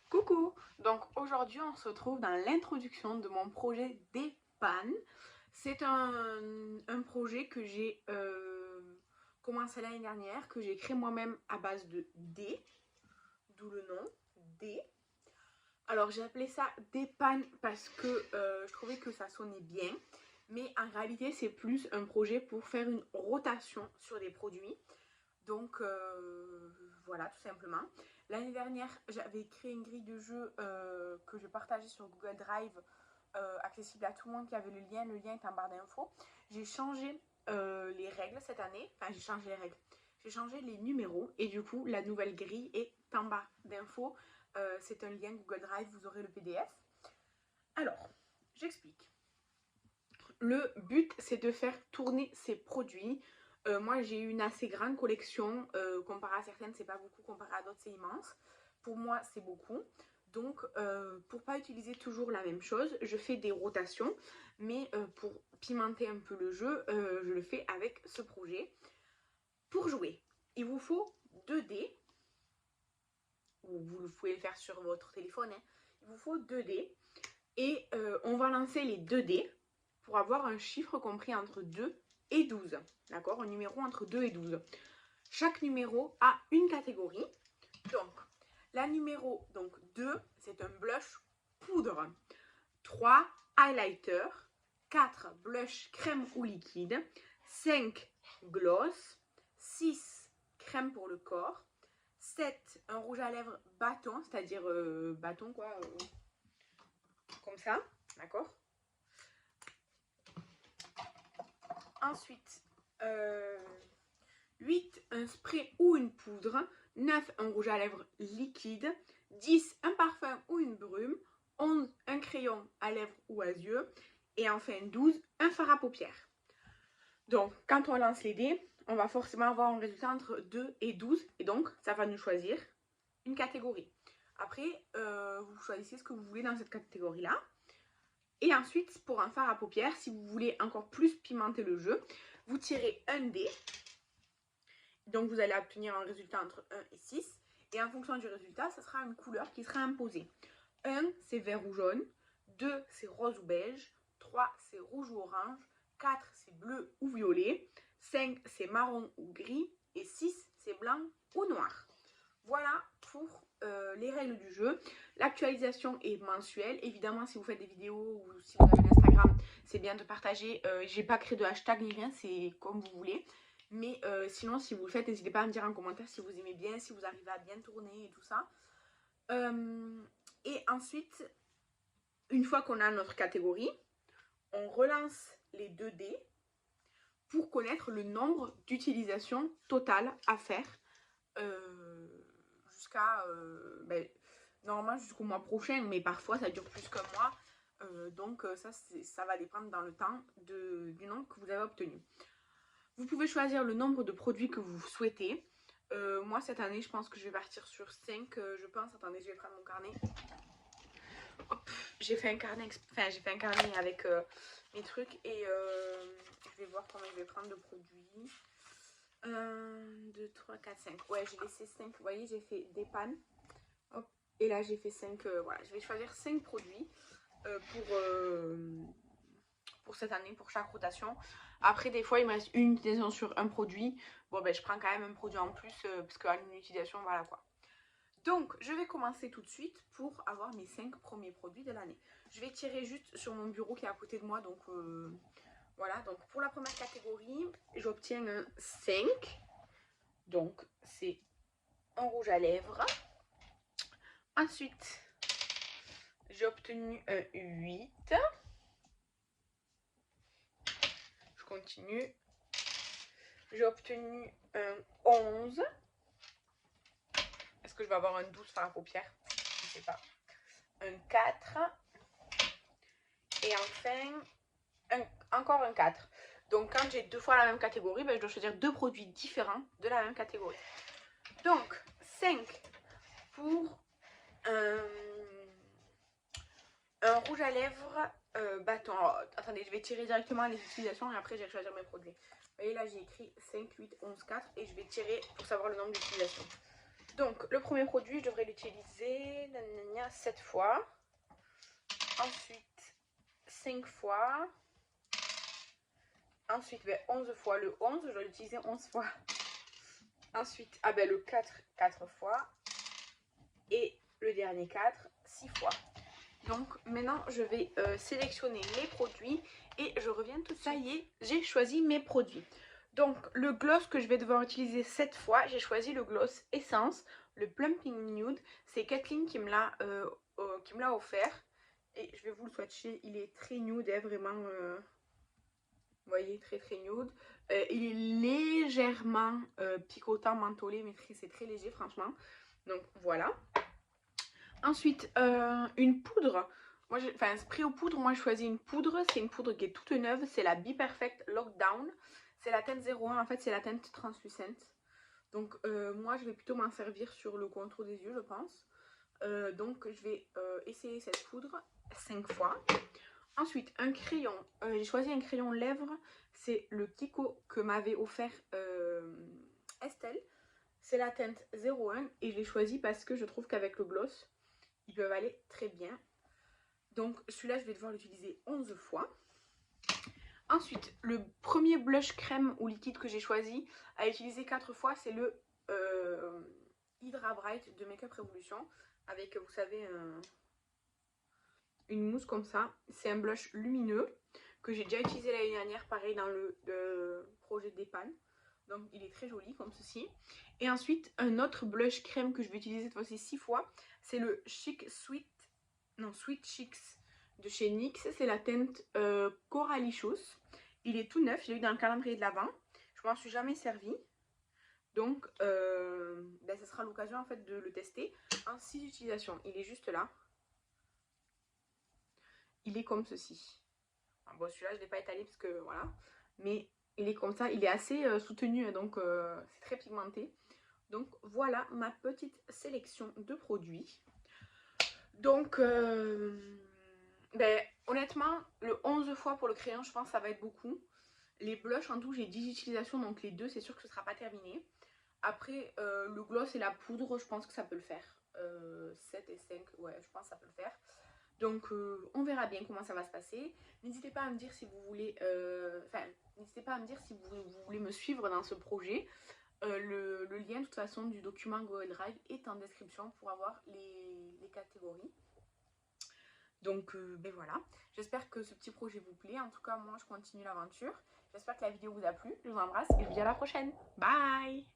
Coucou! Donc aujourd'hui on se retrouve dans l'introduction de mon projet DEPAN. C'est un projet que j'ai commencé l'année dernière, que j'ai créé moi-même à base de D, d'où le nom D. Alors j'ai appelé ça DEPAN parce que je trouvais que ça sonnait bien, mais en réalité c'est plus un projet pour faire une rotation sur des produits. Donc voilà, tout simplement. L'année dernière, j'avais créé une grille de jeu que je partageais sur Google Drive, accessible à tout le monde qui avait le lien. Le lien est en barre d'infos. J'ai changé les règles cette année. Enfin, j'ai changé les règles. J'ai changé les numéros et du coup, la nouvelle grille est en barre d'infos. C'est un lien Google Drive, vous aurez le PDF. Alors, j'explique. Le but, c'est de faire tourner ces produits. Moi, j'ai une assez grande collection. Comparé à certaines, c'est pas beaucoup. Comparé à d'autres, c'est immense. Pour moi, c'est beaucoup. Donc, pour pas utiliser toujours la même chose, je fais des rotations. Mais pour pimenter un peu le jeu, je le fais avec ce projet. Pour jouer, il vous faut 2 dés. Ou vous pouvez le faire sur votre téléphone. Hein. Il vous faut 2 dés. Et on va lancer les 2 dés pour avoir un chiffre compris entre 2 et 12. D'accord? Un numéro entre 2 et 12. Chaque numéro a une catégorie. Donc, la numéro 2, c'est un blush poudre. 3, highlighter. 4, blush crème ou liquide. 5, gloss. 6, crème pour le corps. 7, un rouge à lèvres bâton, c'est-à-dire bâton quoi, comme ça, d'accord? Ensuite, 8, un spray ou une poudre. 9, un rouge à lèvres liquide. 10, un parfum ou une brume. 11, un crayon à lèvres ou à yeux. Et enfin 12, un fard à paupières. Donc, quand on lance les dés, on va forcément avoir un résultat entre 2 et 12. Et donc, ça va nous choisir une catégorie. Après, vous choisissez ce que vous voulez dans cette catégorie-là. Et ensuite, pour un fard à paupières, si vous voulez encore plus pimenter le jeu, vous tirez un dé. Donc vous allez obtenir un résultat entre 1 et 6. Et en fonction du résultat, ça sera une couleur qui sera imposée. 1, c'est vert ou jaune. 2, c'est rose ou beige. 3, c'est rouge ou orange. 4, c'est bleu ou violet. 5, c'est marron ou gris. Et 6, c'est blanc ou noir. Voilà pour les règles du jeu. L'actualisation est mensuelle. Évidemment, si vous faites des vidéos ou si vous avez un Instagram, c'est bien de partager. J'ai pas créé de hashtag ni rien, c'est comme vous voulez. Mais sinon, si vous le faites, n'hésitez pas à me dire en commentaire si vous aimez bien, si vous arrivez à bien tourner et tout ça. Et ensuite, une fois qu'on a notre catégorie, on relance les 2 dés pour connaître le nombre d'utilisations totales à faire jusqu'à normalement jusqu'au mois prochain, mais parfois ça dure plus qu'un mois. Donc ça va dépendre dans le temps du nombre que vous avez obtenu. Vous pouvez choisir le nombre de produits que vous souhaitez. Moi cette année je pense que je vais partir sur 5. Je pense, attendez, je vais prendre mon carnet. J'ai fait un carnet, j'ai fait un carnet avec mes trucs et je vais voir combien je vais prendre de produits. 1, 2, 3, 4, 5. Ouais, j'ai laissé 5. Vous voyez, j'ai fait des pannes. Hop. Et là, j'ai fait 5. Voilà, je vais choisir 5 produits pour cette année, pour chaque rotation. Après, des fois, il me reste une utilisation sur un produit. Bon, ben, je prends quand même un produit en plus parce qu'à une utilisation, voilà quoi. Donc, je vais commencer tout de suite pour avoir mes 5 premiers produits de l'année. Je vais tirer juste sur mon bureau qui est à côté de moi. Donc, voilà. Donc, pour la première catégorie, j'obtiens un 5. Donc, c'est un rouge à lèvres. Ensuite, j'ai obtenu un 8. Je continue. J'ai obtenu un 11. Est-ce que je vais avoir un 12 fard à paupières? Je ne sais pas. Un 4. Et enfin, encore un 4. Donc, quand j'ai 2 fois la même catégorie, ben, je dois choisir 2 produits différents de la même catégorie. Donc, 5 pour un rouge à lèvres bâton. Alors, attendez, je vais tirer directement les utilisations et après je vais choisir mes produits. Vous voyez là, j'ai écrit 5, 8, 11, 4 et je vais tirer pour savoir le nombre d'utilisations. Donc le premier produit, je devrais l'utiliser 7 fois. Ensuite 5 fois. Ensuite 11 fois. Le 11, je dois l'utiliser 11 fois. Ensuite le 4 fois. Et le dernier 4, 6 fois. Donc maintenant je vais sélectionner mes produits et je reviens tout de suite. Ça y est, j'ai choisi mes produits. Donc le gloss que je vais devoir utiliser cette fois, j'ai choisi le gloss Essence, le Plumping Nude. C'est Kathleen qui me l'a offert. Et je vais vous le swatcher, il est très nude, vraiment, vous voyez, très très nude. Il est légèrement picotant, mentholé, mais c'est très léger franchement. Donc voilà. Ensuite, une poudre. Moi, un spray aux poudres, moi je choisis une poudre. C'est une poudre qui est toute neuve. C'est la Be Perfect Lockdown. C'est la teinte 01. En fait, c'est la teinte translucente. Donc, moi, je vais plutôt m'en servir sur le contour des yeux, je pense. Donc, je vais essayer cette poudre 5 fois. Ensuite, un crayon. J'ai choisi un crayon lèvres. C'est le Kiko que m'avait offert Estelle. C'est la teinte 01 et je l'ai choisi parce que je trouve qu'avec le gloss, ils peuvent aller très bien. Donc celui-là, je vais devoir l'utiliser 11 fois. Ensuite, le premier blush crème ou liquide que j'ai choisi à utiliser 4 fois, c'est le Hydra Bright de Makeup Revolution. Avec, vous savez, une mousse comme ça. C'est un blush lumineux que j'ai déjà utilisé l'année dernière, pareil dans le projet d'Epan. Donc il est très joli comme ceci. Et ensuite un autre blush crème que je vais utiliser cette fois-ci 6 fois. C'est le Sweet Chicks de chez NYX. C'est la teinte Coralicious. Il est tout neuf, je l'ai eu dans le calendrier de l'Avent. Je m'en suis jamais servi. Donc ce sera l'occasion en fait de le tester en 6 utilisations. Il est juste là. Il est comme ceci. Bon, celui-là je ne l'ai pas étalé parce que voilà. Mais il est comme ça, il est assez soutenu, donc c'est très pigmenté. Donc voilà ma petite sélection de produits. Donc honnêtement, le 11 fois pour le crayon, je pense que ça va être beaucoup. Les blushs en tout, j'ai 10 utilisations, donc les deux, c'est sûr que ce ne sera pas terminé. Après, le gloss et la poudre, je pense que ça peut le faire. 7 et 5, ouais, je pense que ça peut le faire. Donc on verra bien comment ça va se passer. N'hésitez pas à me dire si vous voulez, n'hésitez pas à me dire si vous voulez me suivre dans ce projet. Le lien de toute façon du document Google Drive est en description pour avoir les catégories. Donc voilà, j'espère que ce petit projet vous plaît. En tout cas, moi je continue l'aventure. J'espère que la vidéo vous a plu. Je vous embrasse et je vous dis à la prochaine. Bye!